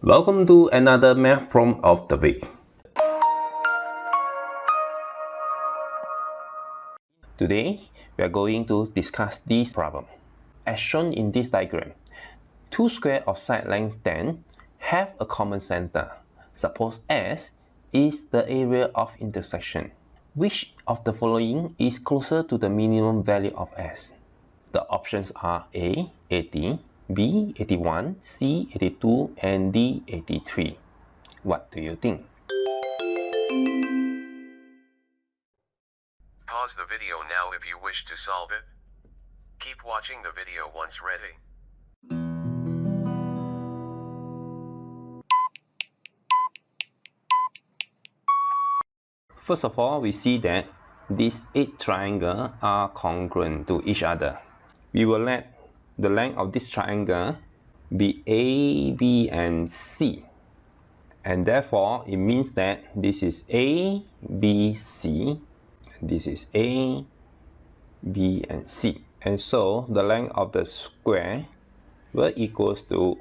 Welcome to another math problem of the week. Today, we are going to discuss this problem. As shown in this diagram, two squares of side length 10 have a common center. Suppose S is the area of intersection. Which of the following is closer to the minimum value of S? The options are A, 80, B, 81, C, 82, and D, 83. What do you think? Pause the video now if you wish to solve it. Keep watching the video once ready. First of all, we see that these 8 triangles are congruent to each other. We will let the length of this triangle be A, B, and C. And therefore, it means that this is A, B, C. And this is A, B, and C. And so, the length of the square will equals to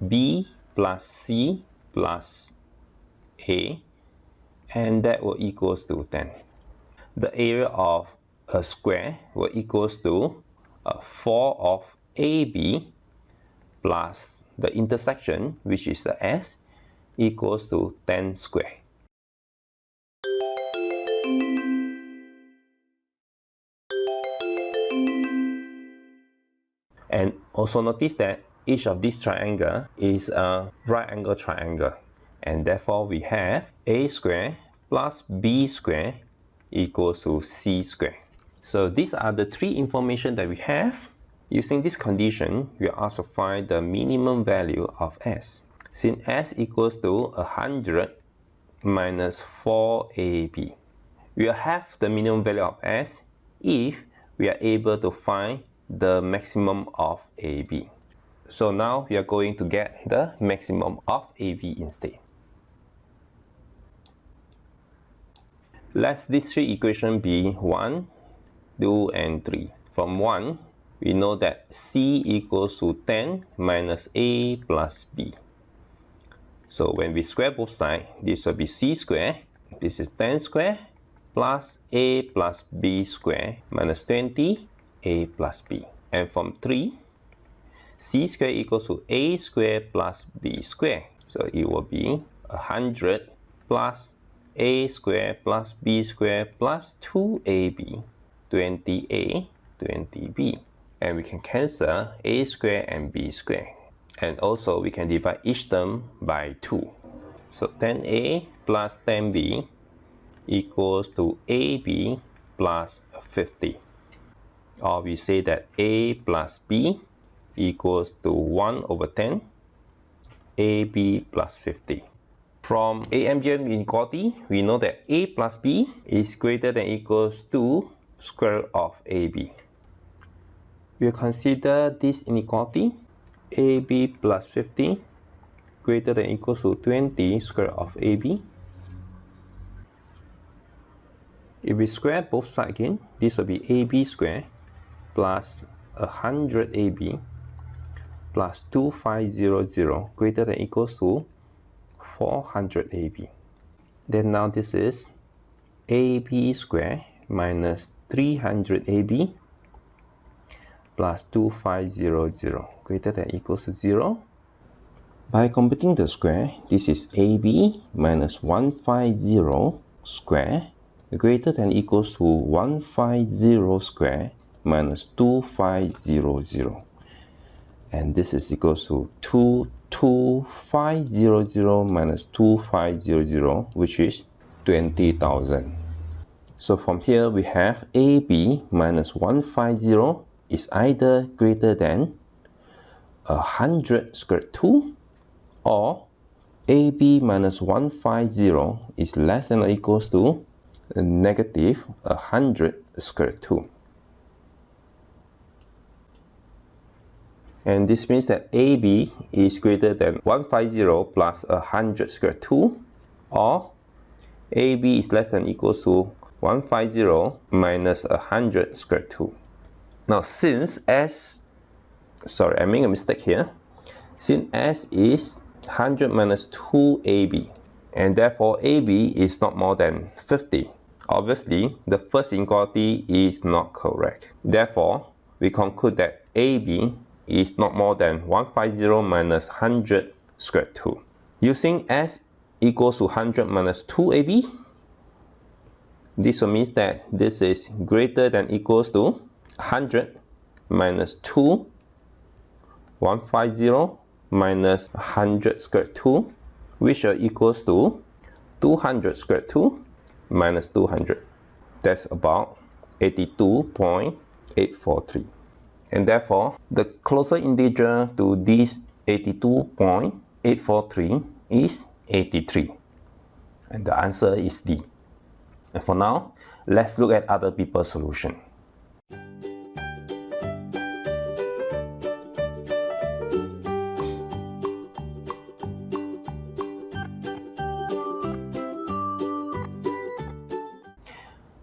B plus C plus A, and that will equals to 10. The area of a square will equals to 4 of AB plus the intersection, which is the S, equals to 10 square. And also notice that each of these triangles is a right angle triangle. And therefore we have A square plus B square equals to C square. So these are the 3 information that we have. Using this condition, we are asked to find the minimum value of S. Since S equals to 100 minus 4AB, we will have the minimum value of S if we are able to find the maximum of AB. So now we are going to get the maximum of AB instead. Let these 3 equations be 1, 2, and 3. From 1, we know that C equals to 10 minus A plus B. So when we square both sides, this will be C square. This is 10 square plus A plus B square minus 20 A plus B. And from 3, C square equals to A square plus B square. So it will be 100 plus A square plus B square plus 2AB, 20A, 20B. And we can cancel A square and B square. And also we can divide each term by 2. So 10A plus 10B equals to AB plus 50. Or we say that A plus B equals to 1 over 10, AB plus 50. From AMGM inequality, we know that A plus B is greater than or equals to square root of AB. We'll consider this inequality, AB plus 50 greater than or equals to 20 square root of AB. If we square both sides again, this will be AB square plus 100AB plus 2500 greater than or equals to 400AB. Then now this is AB square minus 300AB plus 2500 greater than or equals to 0. By computing the square, this is AB minus 150 square greater than or equals to 150 square minus 2500. And this is equals to 2500 minus 2500, which is 20,000. So from here we have AB minus 150 is either greater than 100 square root 2, or AB minus 150 is less than or equals to negative 100 square root 2. And this means that AB is greater than 150 plus 100 square root 2, or AB is less than or equals to 150 minus 100 square root 2. Now since S, sorry, I made a mistake here. Since S is 100 minus 2AB. And therefore, AB is not more than 50. Obviously, the first inequality is not correct. Therefore, we conclude that AB is not more than 150 minus 100 square root 2. Using S equals to 100 minus 2AB, this will mean that this is greater than equals to 100 minus 2, 150 minus 100 square root 2, which equals to 200 square root 2 minus 200. That's about 82.843. And therefore, the closer integer to this 82.843 is 83. And the answer is D. And for now, let's look at other people's solution.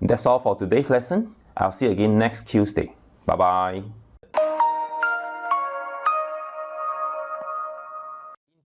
That's all for today's lesson. I'll see you again next Tuesday. Bye bye.